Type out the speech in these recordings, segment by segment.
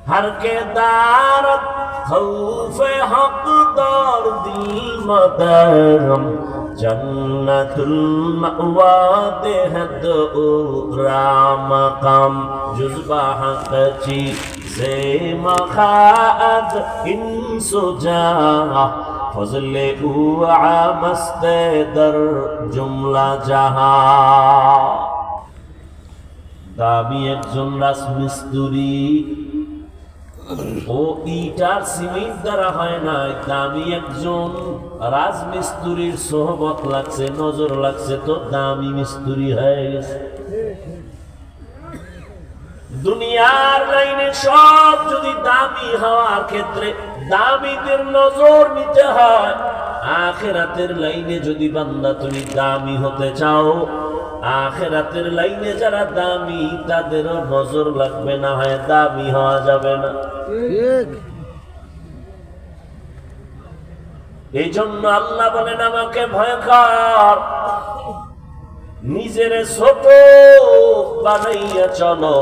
हर के दारत खौफे हक दौर दिल मदरम जन्नतुल मअवा देहद राम कम जुज़बा हक़ची से मखाअत इंसुजा फज़ले उआ मस्ते दर जुमला जहा दामी एकजन राजमिस्त्री ও ইটার সিমেন্ট দ্বারা হয় না দামি একজন রাজমিস্ত্রির সোহবত লাগছে নজর লাগছে তো দামি মিস্ত্রি হয়ে গেছে দুনিয়ার লাইনে সব যদি দামি হওয়ার ক্ষেত্রে দামিদের নজর নিতে হয় আখিরাতের লাইনে যদি বান্দা তুমি দামি হতে চাও আখিরাতের লাইনে যারা দামি তাদেরও নজর লাগবে না হয় দামি হওয়া যাবে না এই জন্য আল্লাহ বলেন আমাকে ভয় কর নিজের ছোট বানাইয়া চলো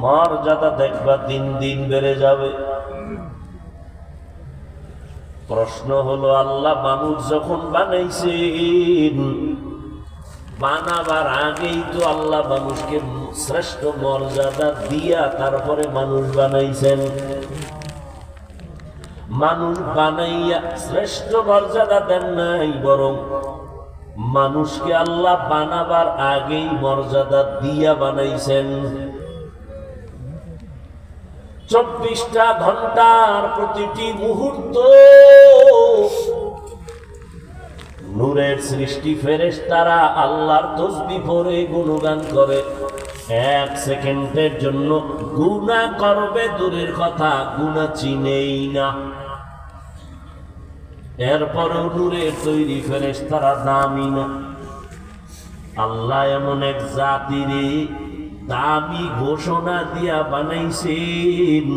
মর্যাদা দেখবা দিন দিন বেড়ে যাবে প্রশ্ন হলো আল্লাহ মানুষ যখন বানাইছেন বানাবার আগেই তো আল্লাহ মানুষকে শ্রেষ্ঠ মর্যাদা দিয়া তারপরে মানুষ বানাইছেন মানুষ বানাইয়া শ্রেষ্ঠ মর্যাদা দেন নাই বরং মানুষকে আল্লাহ বানাবার আগেই মর্যাদা দিয়া বানাইছেন 24টা ঘন্টার প্রতিটি মুহূর্ত নূরের সৃষ্টি ফেরেশতারা আল্লাহর তাসবিহ পড়ে গুণগান করে 1 সেকেন্ডের জন্য গুনাহ করবে দূরের কথা গুনাহ চিনেই না এরপরও নূরের তৈরি ফেরেশতারা দামি না আল্লাহ এমন এক জাতিরে দামি ঘোষণা দিয়া বানাইছেন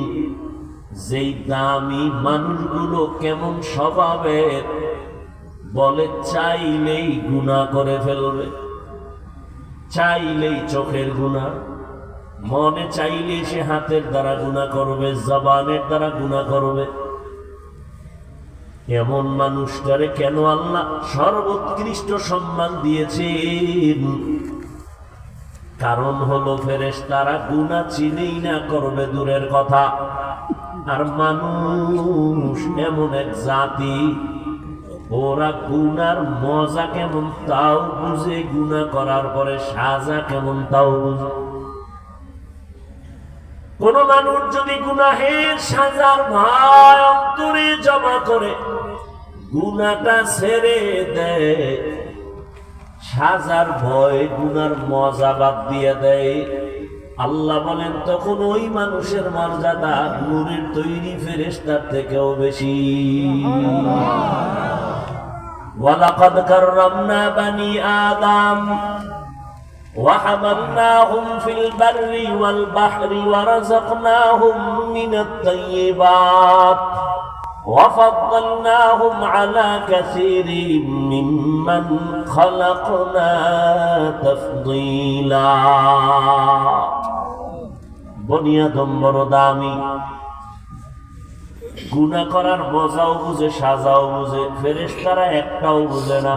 যেই দামি মানুষগুলো কেমন স্বভাবের বলে চাইলেই গুনাহ করে ফেলবে চাইলেই চোখের গুনাহ মনে চাইলেই সে হাতের দ্বারা গুনাহ করবে জবানের দ্বারা গুনাহ করবে এমন মানুষটারে কেন আল্লাহ সর্বোৎকৃষ্ট সম্মান দিয়েছেন কারণ হলো ফেরেশতারা গুনাহ চিনেই না করবে দূরের কথা আর মানুষ এমন এক জাতি ওরা গুনার মজা কেমন তাও বুঝে গুনাহ করার পরে সাজা কেমন তাও বুঝে কোন মানুষ যদি গুনাহের সাজার ভয় অন্তরে জমা করে গুনাহটা ছেড়ে দেয় সাজার ভয় গুনার মজা বাদ দিয়ে দেয় আল্লাহ বলেন তখন ওই মানুষের মর্যাদা নূরের তৈরি ফেরেশতার থেকেও বেশি ওয়ালাকাদ কাররামনা বানি আদম وحملناهم في البر والبحر ورزقناهم من الطيبات وفضلناهم على كثير ممن خلقنا تفضيلا বনি আদম বড় দামি গুনাহ করার মজাও বুঝে সাজাও বুঝে ফেরেশতারা একটাও বুঝে না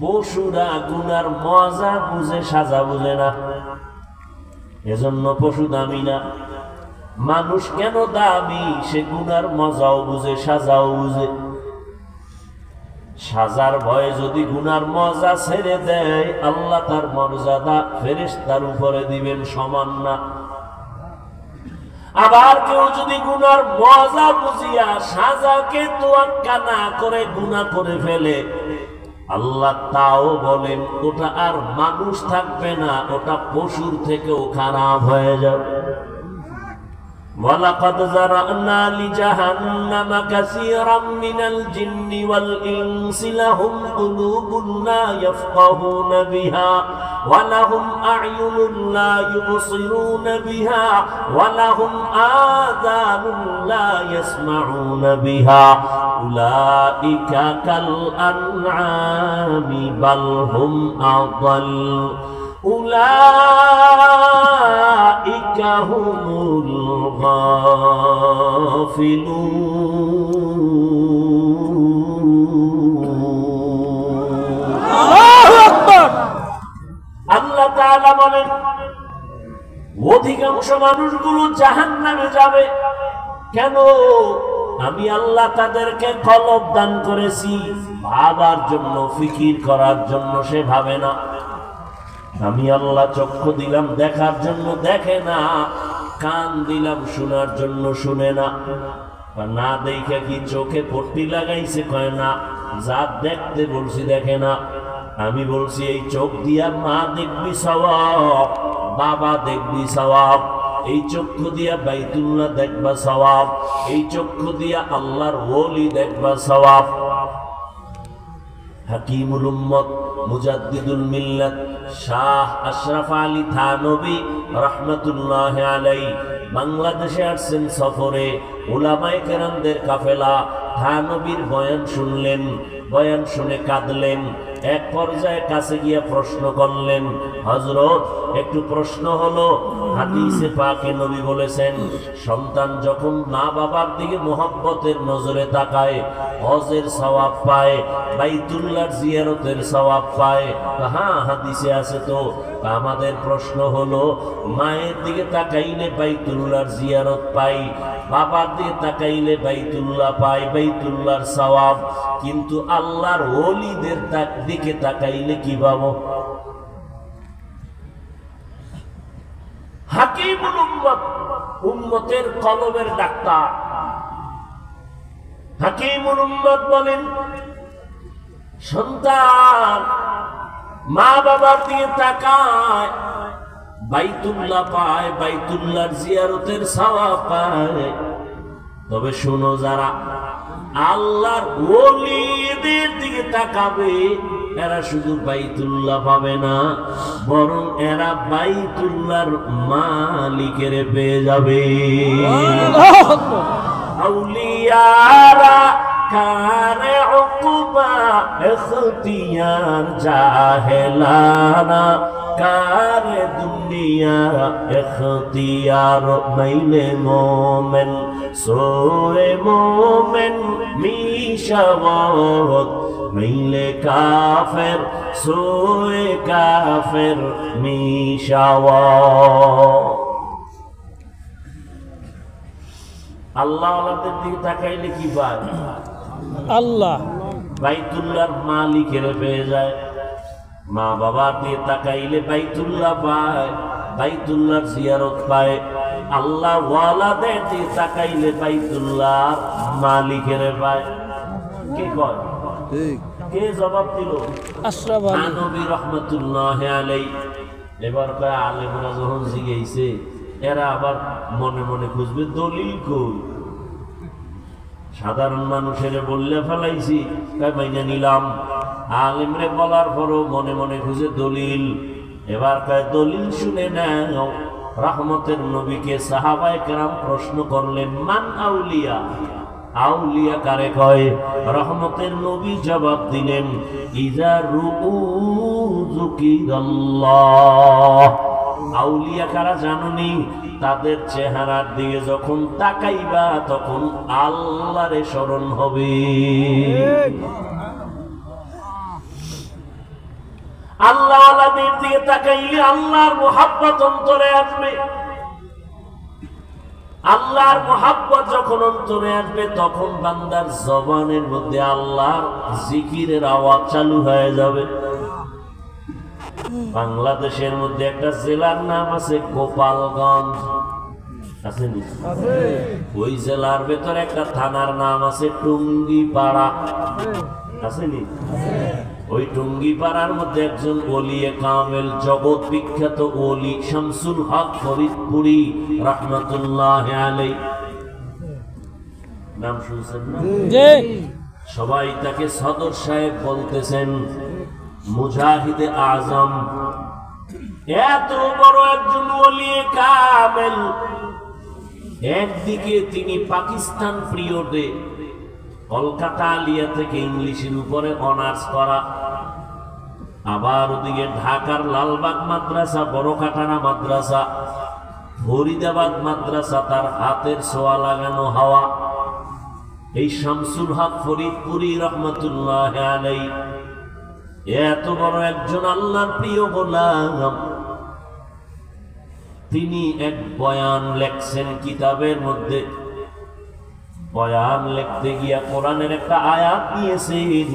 পশুরা গুনার মজা বুঝে সাজা বুঝে না এজন্য পশু দামি না মানুষ কেন দামি সে গুনার মজাও বুঝে সাজাও বুঝে সাজার ভয়ে যদি গুনার মজা ছেড়ে দেয় আল্লাহ তার মর্যাদা ফেরেশতার উপরে দিবেন সমান না আবার কেউ যদি গুনার মজা বুঝিয়া সাজাকে তোয়াক্কা না করে গুনাহ করে ফেলে আল্লাহ তাও বলেন ওটা আর মানুষ থাকবে না ওটা পশুর থেকেও খারাপ হয়ে যাবে ولقد ذرأنا لجهنم كثيرا من الجن والإنس لهم قلوب لا يفقهون بها ولهم أعين لا يبصرون بها ولهم آذان لا يسمعون بها أولئك كالأنعام بل هم أضل أولئك উলাইকা হুমুল গাফিলুন। আল্লাহু আকবার। আল্লাহ তাআলা বলেন অধিকাংশ মানুষগুলো জাহান্নামে যাবে। কেন? আমি আল্লাহ তাদেরকে কলব দান করেছি, ভাবার জন্য, ফিকির করার জন্য সে ভাবে না। আমি আল্লাহ চক্ষু দিলাম দেখার জন্য দেখে না, কান দিলাম শোনার জন্য শুনে না। না দেখে কি চোখে পট্টি লাগাইছে? কয় না। যা দেখতে বলছি দেখে না। আমি বলছি এই চোখ দিয়া মা দেখবি সওয়াব, বাবা দেখবি সওয়াব। এই চক্ষু দিয়া বাইতুল্লাহ দেখবা সওয়াব, এই চক্ষু দিয়া আল্লাহর ওলি দেখবা সওয়াব। হাকিমুল উম্মত মুজাদ্দিদুল মিল্লাত শাহ আশরাফ আলী থানভী রাহমাতুল্লাহি আলাইহি বাংলাদেশে আসছেন সফরে। উলামায়ে কেরামদের কাফেলা থানভীর বয়ান শুনলেন, বয়ান শুনে কাঁদলেন। এক পর্যায়ে কাছে গিয়ে প্রশ্ন করলেন, হযরত একটু প্রশ্ন হলো, হাদিসে পাকে নবী বলেছেন সন্তান যখন মা বাবার দিকে মোহাব্বতের নজরে তাকায় হজের সওয়াব পায়, বাইতুল্লাহর জিয়ারতের সওয়াব পায়। হ্যাঁ, হাদিসে আছে তো। আমাদের প্রশ্ন হলো, মায়ের দিকে তাকাইলে বাইতুল্লাহর জিয়ারত পাই, বাবার দিকে তাকাইলে বাইতুল্লাহ পাই, বাইতুল্লাহর সওয়াব, কিন্তু আল্লাহর ওলিদের দিকে তাকাইলে কি পাবো? হাকিমুল উম্মত, উম্মতের কলবের ডাক্তার হাকিমুল উম্মত বলেন সন্তান মা বাবার দিকে তাকায়, বাইতুল্লাহ পায়, বাইতুল্লাহর জিয়ারতের সওয়াব পায়। তবে শোনো, যারা আল্লাহর ওলিদের দিকে তাকাবে এরা শুধু বাইতুল্লাহ পাবে না, বরং এরা বাইতুল্লাহর মালিকের পেয়ে যাবে। আউলিয়ারা কারে উকুবা ইখতিয়ার জাহেলানা কারে দুনিয়া ইখতিয়ার মাইলে মোমেন সোয়ে মোমেন মিশাওয়াত মাইলে কাফের সোয়ে কাফের মিশাওয়াত। আল্লাহ আল্লাহদের দিকে তাকাইলে কি পায়? আল্লাহ বাইতুল্লাহর মালিকের পেয়ে যায়। মা বাবার দিকে তাকাইলে বাইতুল্লাহ পায়, বাইতুল্লাহর জিয়ারত পায়। আল্লাহ ওয়ালাদের দিকে তাকাইলে বাইতুল্লাহর মালিকের পায়। কে কয়? কে জবাব দিল? আশরাফ আলী থানভী রাহমাতুল্লাহি আলাইহি। এবার কয় আলেমরা যখন জিজ্ঞাসে, এরা আবার মনে মনে খুঁজবে দলিল কই। সাধারণ মানুষের বললে ফেলাইছি, তাই মাইনে নিলাম। আলেমরে বলার পরও মনে মনে খুঁজে দলিল। এবার কয় দলিল শুনে নাও। রহমতের নবীকে সাহাবায়ে কেরাম প্রশ্ন করলেন, মান আউলিয়া? আউলিয়া কারে কয়? রহমতের নবী জবাব দিলেন, ইজা রুউ যুকিরাল্লাহ। আউলিয়া কারা জানুনি? তাদের চেহারার দিকে যখন তাকাইবা তখন আল্লাহরে স্মরণ হবে। আল্লাহ আল্লাহদের দিকে তাকাইলে আল্লাহর মুহাব্বত অন্তরে আসবে। আল্লাহর মুহাব্বত যখন অন্তরে আসবে তখন বান্দার জবানের মধ্যে আল্লাহর জিকিরের আওয়াজ চালু হয়ে যাবে। বাংলাদেশের মধ্যে একটা জেলার নাম আছে গোপালগঞ্জ, আছে নি? ওই জেলার ভেতরে একটা থানার নাম আছে টুঙ্গিপাড়া, আছে নি? ওই টুঙ্গিপাড়ার মধ্যে একজন ওলিয়ে কামেল, জগৎ বিখ্যাত ওলি শামসুল হক ফরিদপুরি রাহমাতুল্লাহি আলাইহি। নাম শুনছেন না? সবাই তাকে সদর সাহেব বলতেছেন, মুজাহিদে আজম। এত বড় একজন ওলিয়ে কামেল। একদিকে তিনি পাকিস্তান পিরিয়ডে কলকাতা আলিয়া থেকে ইংলিশের উপরে অনার্স করা, আবার ওদিকে ঢাকার লালবাগ মাদ্রাসা, বড়কাটানা মাদ্রাসা, ফরিদাবাদ মাদ্রাসা তার হাতের ছোঁয়া লাগানো হাওয়া। এই শামসুল হক ফরিদপুরি রহমতুল্লাহ আলাইহি এত বড় একজন আল্লাহর প্রিয় গোলাম, তিনি এক বয়ান লেখছেন কিতাবের মধ্যে। বয়ান লিখতে গিয়া কোরআনের একটা আয়াত নিয়েছেন,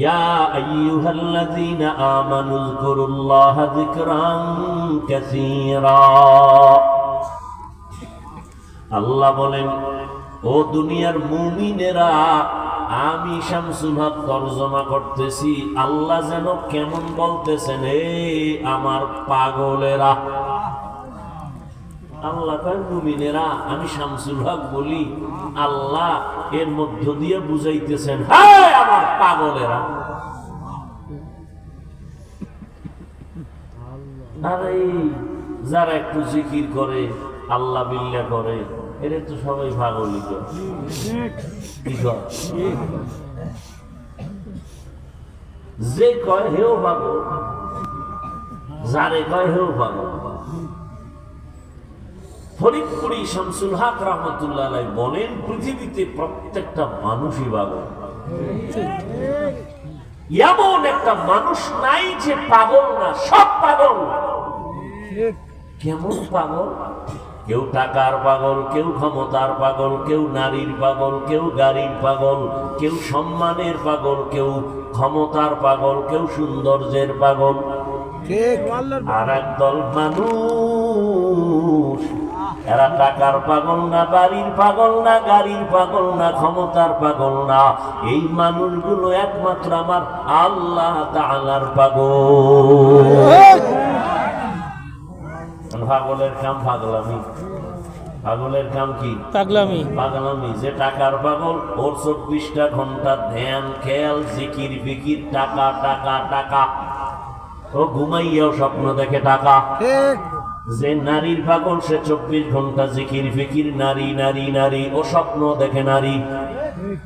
ইয়া আইয়ুহাল্লাযীনা আমানু যকুরুল্লাহা যিকরান কাসীরা। আল্লাহ বলেন, ও দুনিয়ার মুমিনেরা, আমি শামসুল হক তরজমা করতেছি। আল্লাহ যেন কেমন বলতেছেন, হে আমার পাগলেরা। আল্লাহ কয় মুমিনেরা, আমি শামসুল হক বলি, আল্লাহ এর মধ্য দিয়ে বুঝাইতেছেন, হে আমার পাগলেরা। আরে যারা একটু জিকির করে, আল্লাহ বিল্লাহ করে, এরা তো সবাই পাগলই করে। যে কয় হেও পাগল, যারে কয় হেও পাগল। ফরিদপুরি শামসুল হক রহমতুল্লাহ আলাইহি বলেন, পৃথিবীতে প্রত্যেকটা মানুষই পাগল। এমন একটা মানুষ নাই যে পাগল না, সব পাগল। কেমন পাগল? কেউ টাকার পাগল, কেউ ক্ষমতার পাগল, কেউ নারীর পাগল, কেউ গাড়ির পাগল, কেউ সম্মানের পাগল, কেউ ক্ষমতার পাগল, কেউ সৌন্দর্যের পাগল। আর একদল মানুষ, এরা টাকার পাগল না, বাড়ির পাগল না, গাড়ির পাগল না, ক্ষমতার পাগল না। এই মানুষগুলো একমাত্র আমার আল্লাহ তাআলার পাগল। পাগলের কাম পাগলামি। পাগলের কাম কি? পাগলামি। পাগলামি। যে টাকার পাগল, ওর 24টা ঘন্টা ধ্যান, খেয়াল, জিকির ফিকির, টাকা টাকা টাকা। ও ঘুমাইয়াও স্বপ্ন দেখে টাকা। যে নারীর পাগল, সে 24 ঘন্টা জিকির ফিকির, নারী নারী নারী, ও স্বপ্ন দেখে নারী।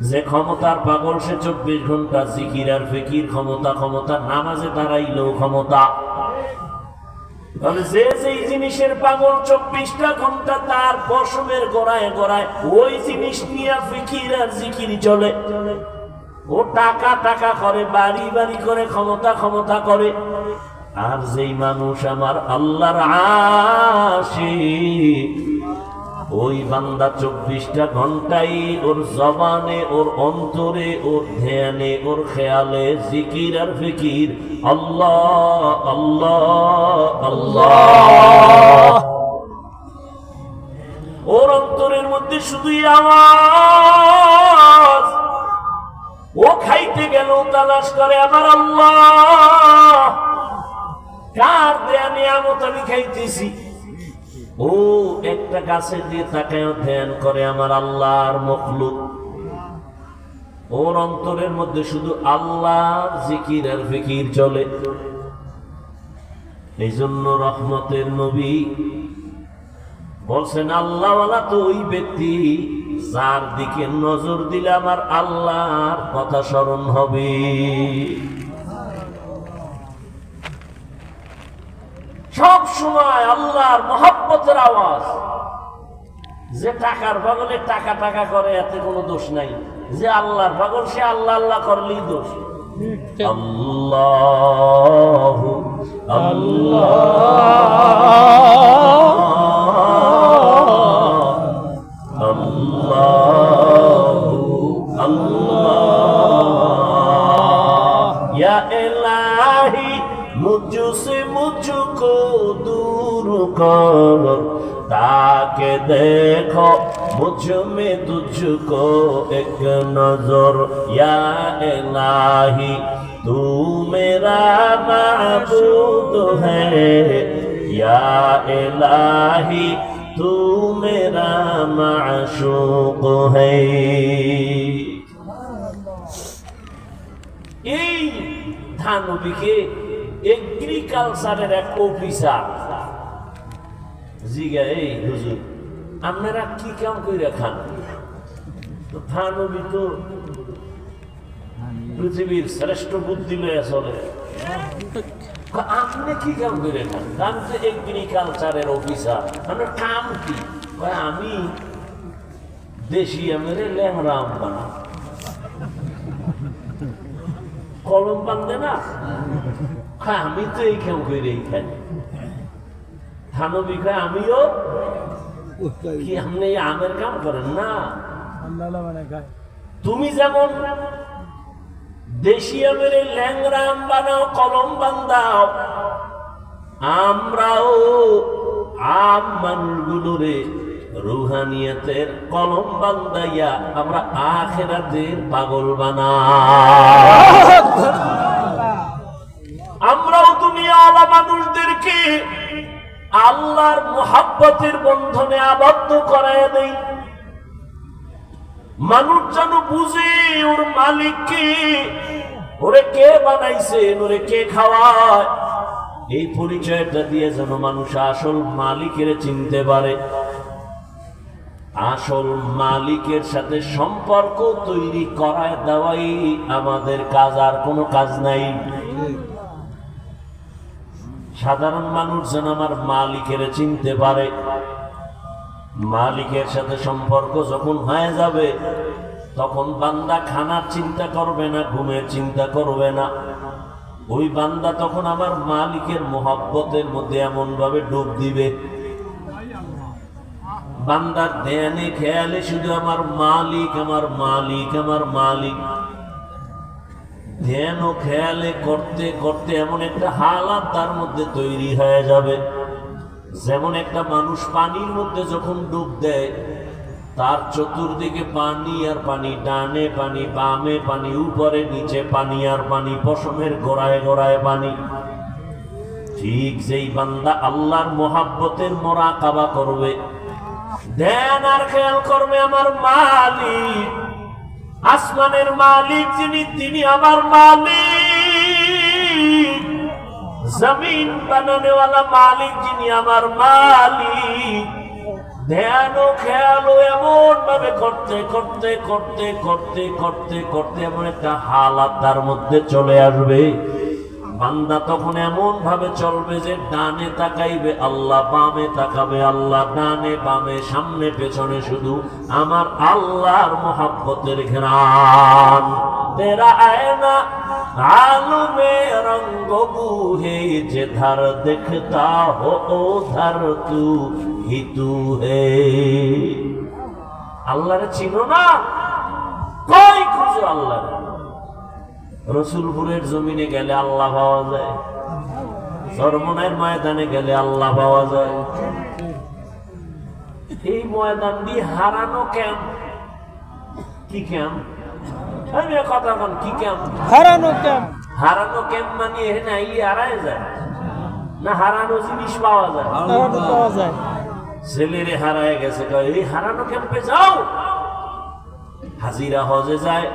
যে ক্ষমতার পাগল, সে 24 ঘন্টা জিকির আর ফিকির, ক্ষমতা ক্ষমতা, নামাজে দাঁড়াইলেও ক্ষমতা। যে যেই জিনিসের পাগল 24টা ঘন্টা তার পশমের গোড়ায় গোড়ায় ওই জিনিস নিয়ে ফিকির আর জিকির চলে। ও টাকা টাকা করে, বাড়ি বাড়ি করে, ক্ষমতা ক্ষমতা করে। আর যেই মানুষ আমার আল্লাহর আশিক, ওই বান্দা 24টা ঘন্টাই ওর জবানে, ওর অন্তরে, ওর ধ্যানে, ওর খেয়ালে জিকির আর ফিকির, আল্লাহ আল্লাহ আল্লাহ। ওর অন্তরের মধ্যে শুধুই আওয়াজ। ও খাইতে গেলেও তালাশ করে আমার আল্লাহ কার দেয়া নিয়ামত আমি খাইতেছি। ও একটা গাছের দিয়ে তাকায় ধ্যান করে আমার আল্লাহর মখলুক। ওর অন্তরের মধ্যে শুধু আল্লাহর জিকির আর ফিকির চলে। এই জন্য রহমতের নবী বলছেন, আল্লাহওয়ালা তো ওই ব্যক্তি যার দিকে নজর দিলে আমার আল্লাহর কথা স্মরণ হবে। সব সময় আল্লাহর মহব্বতের আওয়াজ। যে টাকার পাগলে টাকা টাকা করে, এতে কোনো দোষ নাই। যে আল্লাহর পাগল, সে আল্লাহ আল্লাহ করলেই দোষ। আল্লাহ আল্লাহ আল্লাহ আল্লাহ। ইয়া ইলাহি मुझसे मुझको दूर कर, ताके देखो मुझ में तुझको एक नजर। या इलाही तू मेरा माबूद है, या इलाही तू मेरा माशूक है। থানবীকে এগ্রিকালচারের এক অফিসার জিগা, এই হুজুর আপনারা কি কাম করে খান? থানবী তো পৃথিবীর শ্রেষ্ঠ বুদ্ধি লয়ে চলে। আপনি কি কাম করে খান? আমি তো এগ্রিকালচারের অফিসার। আপনার কাম কি? আমি দেশি আমের ল্যাংরা আম বানাই। কলম বান্ধে না, আমি তো এই কাম করে খাই। থানবি খায় আমিও কি? আপনি আমের কাম করেন না? তুমি যেমন দেশি আমের ল্যাংরা আম বানাও, কলম বান্ধাও, আমরাও আম মানুষগুলোরে রুহানিয়াতের কলম বান্ধাইয়া আমরা আখিরাতের পাগল বানাই। আমরাও দুনিয়াওয়ালা মানুষদেরকে আল্লাহর মুহাব্বতের বন্ধনে আবদ্ধ করায় দেই। মানুষ যেন বুঝে ওর মালিক কে, ওরে কে বানাইছেন, ওরে কে খাওয়ায়। এই পরিচয়টা দিয়ে যেন মানুষ আসল মালিকের চিনতে পারে। আসল মালিকের সাথে সম্পর্ক তৈরি করায় দেওয়াই আমাদের কাজ, আর কোনো কাজ নাই। সাধারণ মানুষ যেন আমার মালিকের চিনতে পারে। মালিকের সাথে সম্পর্ক যখন হয়ে যাবে, তখন বান্দা খানার চিন্তা করবে না, ঘুমের চিন্তা করবে না। ওই বান্দা তখন আমার মালিকের মোহাব্বতের মধ্যে এমন ভাবে ডুব দিবে, বান্দার ধ্যানে খেয়ালে শুধু আমার মালিক, আমার মালিক, আমার মালিক। ধ্যান ও খেয়ালে করতে করতে এমন একটা হালাত তার মধ্যে তৈরি হয়ে যাবে, যেমন একটা মানুষ পানির মধ্যে যখন ডুব দেয়, তার চতুর্দিকে পানি আর পানি, ডানে পানি, বামে পানি, উপরে নিচে পানি আর পানি, পশমের গোড়ায় গোড়ায় পানি। ঠিক যেই বান্দা আল্লাহর মোহাব্বতের মুরাকাবা করবে, ধ্যান আর খেয়াল করবে আমার মালিক, আসমানের মালিক যিনি, তিনি আমার মালিক। জমিন বানানেওয়ালা মালিক যিনি আমার মালিক। ধ্যান ও খেয়াল এমন ভাবে করতে করতে করতে করতে করতে করতে এমন একটা হালাত তার মধ্যে চলে আসবে, বান্দা তখন এমন ভাবে চলবে যে ডানে তাকাইবে আল্লাহ, বামে তাকাবে আল্লাহ, ডানে বামে সামনে পেছনে শুধু আমার আল্লাহর মোহাব্বতের ঘ্রাণ। তেরা আয়না आलू में रंग बूहे जिधर दिखता हो उधर तू ही तू है। আল্লাহ রে চিনো না? কই খুঁজো আল্লাহ? রসুলপুরের জমিনে গেলে আল্লাহ পাওয়া যায়, চরমনাইয়ের ময়দানে গেলে আল্লাহ পাওয়া যায়। এই ময়দান দিয়ে হারানো ক্যাম্প। কি ক্যাম্প? কথা কন, কি ক্যাম্প? হারানো ক্যাম্প। হারানো ক্যাম্প মানে এখানে আইলে হারায় যায় না, হারানো জিনিস পাওয়া যায়, পাওয়া যায়। ছেলেরে হারায় গেছে, এই হারানো ক্যাম্পে যাও। হাজিরা হজে যায়,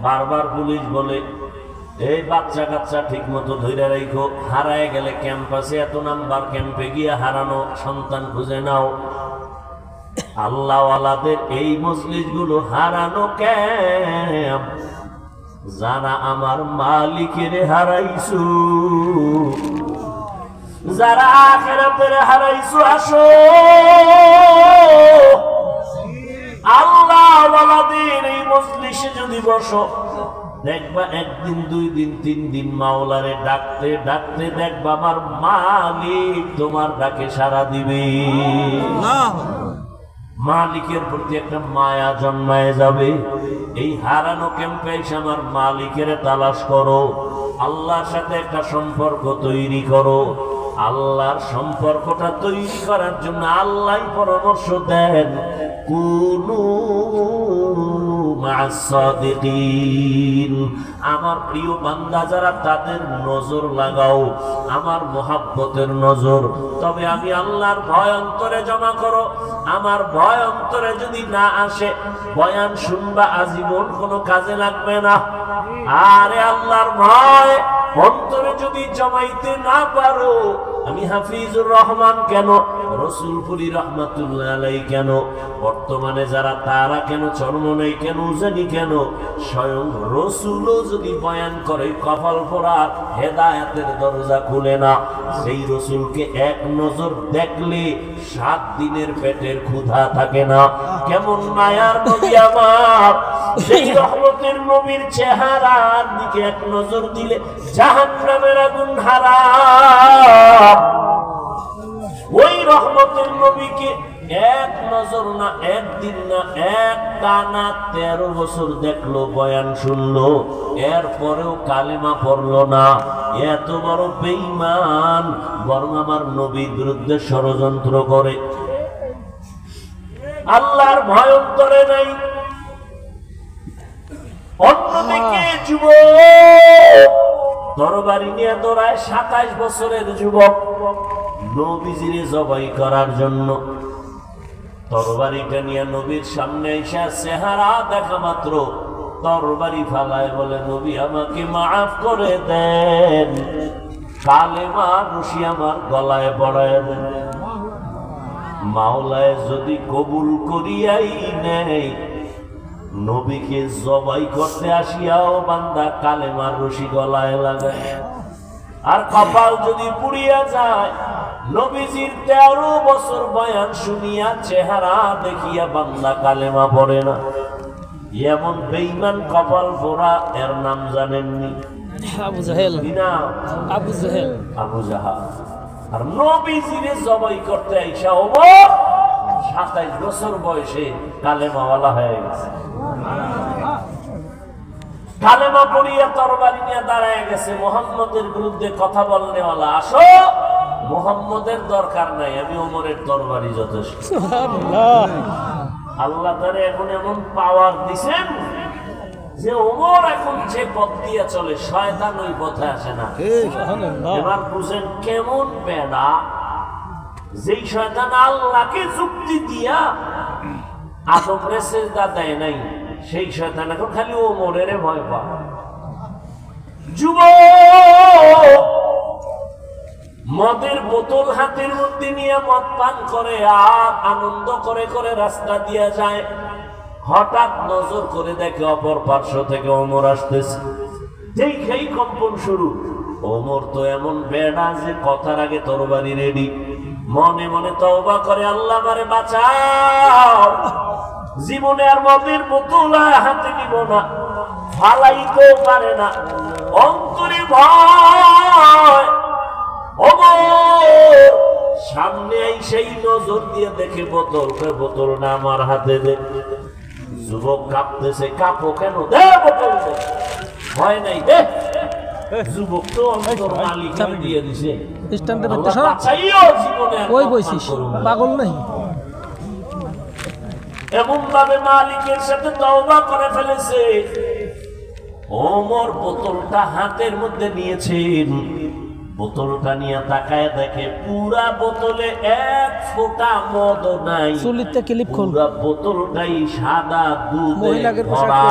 বারবার পুলিশ বলে এই বাচ্চা কাচ্চা ঠিক মতো ধরে রাখো, হারায় গেলে ক্যাম্প আছে, এত নাম্বার ক্যাম্পে গিয়ে হারানো সন্তান খুঁজে নাও। আল্লাহওয়ালাদের এই মজলিস গুলো হারানো ক্যাম্প। যারা আমার মালিকের হারাইছো, যারা আখিরাতের হারাইছো, আসো আল্লাহওয়ালাদের এই মজলিসে যদি বসো, দেখবা একদিন, দুই দিন, তিন দিন মাওলারে ডাকতে ডাকতে দেখবা আমার মালিক তোমার ডাকে সাড়া দিবে। মালিকের প্রতি একটা মায়া জন্মায় যাবে। এই হারানো ক্যাম্পে এসে আমার মালিকের তালাশ করো, আল্লাহর সাথে একটা সম্পর্ক তৈরি করো। আল্লাহর সম্পর্কটা তৈরি করার জন্য আল্লাহ পরামর্শ দেন, কুনু মা'আস সাদিকিন। আমার প্রিয় বান্দা যারা, তাদের নজর লাগাও, আমার মোহাব্বতের নজর। তবে আমি আল্লাহর ভয় অন্তরে জমা করো। আমার ভয় অন্তরে যদি না আসে, বয়ান শুনবা আজীবন কোনো কাজে লাগবে না। আরে আল্লাহর ভয় অন্তরে যদি জমাইতে না পারো, আমি হাফিজুর রহমান কেন, রসুলপুরি রহমাতুল্লাহ আলাইহি কেন, বর্তমানে যারা তারা কেন জন্ম নেই কেন জানি কেন, স্বয়ং রসুলও যদি বয়ান করে কপাল পোড়া হেদায়েতের দরজা খুলে না। সেই রসুলকে এক নজর দেখলে 7 দিনের পেটের ক্ষুধা থাকে না। কেমন মায়ার নবী আমার, সেই রহমতের নবীর চেহারার দিকে এক নজর দিলে জাহান্নামের আগুন হারাম। ওই রহমতের নবীকে এক নজর না, একদিন না, এক টানা 13 বছর দেখলো, বয়ান শুনলো, এরপরেও কালেমা পড়লো না। এত বড় বেঈমান, বরং আমার নবীর বিরুদ্ধে ষড়যন্ত্র করে, আল্লাহর ভয় অন্তরে নাই। অন্যদিকে যুবক তরবারি নিয়ে দৌড়ায়, 27 বছরের যুবক নবীজিরে জবাই করার জন্য। তরবারিটা নিয়ে নবীর সামনে এসে চেহারা দেখা মাত্র তরবারি ফালায়, বলে নবী আমাকে মাফ করে দেন, কালেমা রশি আমার গলায় পড়ায় দেন। মাওলায় যদি কবুল করিয়াই নেই, নবীকে জবাই করতে আসিয়াও বান্দা কালেমার রশি গলায় লাগায়। আর কপাল যদি পুড়িয়া যায়, নবীজির 13 বছর বয়ান শুনিয়া চেহারা দেখিয়া বান্দা কালেমা পড়ে না। এমন বেঈমান কপাল পোড়া, এর নাম জানেননি? আবু জাহেল। আবু জাহেল, আবু জাহাল। আর নবীজিরে জবাই করতে আইসা ওমর 27 বছর বয়সে কালেমাওয়ালা হয়ে গেছে। কালেমা পড়িয়া তরবারি নিয়ে দাঁড়ায় গেছে, মুহাম্মদের বিরুদ্ধে কথা বলনেওয়ালা। আসো, মুহাম্মদের দরকার নাই, আমি ওমরের তরবারি যথেষ্ট। আল্লাহ তারে এখন এমন পাওয়ার দিছেন যে ওমর এখন যে পথ দিয়ে চলে, শয়তান ওই পথে আসে না। এবার বুঝেন কেমন বেড়া, যেই শয়তান আল্লাহকে যুক্তি দিয়া আদমরে সেজদা দেয় নাই, সেই শয়তান এখন খালি ওমরের ভয় পায়। যুবক মদের বোতল হাতের মধ্যে নিয়ে মদ পান করে আর আনন্দ করে করে রাস্তা দিয়া যায়। হঠাৎ নজর করে দেখে অপর পার্শ্ব থেকে ওমর আসতেছে, দেখেই কম্পন শুরু। ওমর তো এমন বেড়া যে কথার আগে তরবারি রেডি। মনে মনে তওবা করে, আল্লাহ আমারে বাঁচাও, জীবনে আর মদের বোতল হাতে নিব না, ফালাইতেও পারে না, অন্তরে ভয়। ওমর সামনে সেই নজর দিয়ে দেখে বোতল, বোতলটা আমার হাতে দে। যুবক কাঁপতেছে, কাঁপো কেন, দে বোতল দে, ভয় নাই দে। যুবক তো অন্তর মালিক দিয়ে দিছে, পাগল নাই। এমন ভাবে মালিকের সাথে তওবা করে ফেলেছে। ওমর বোতলটা হাতের মধ্যে নিয়েছেন, বোতলটা নিয়ে তাকায় দেখে পুরা বোতলে এক ফোঁটা মদ নাই, পুরা বোতলটাই সাদা দুধে ভরা।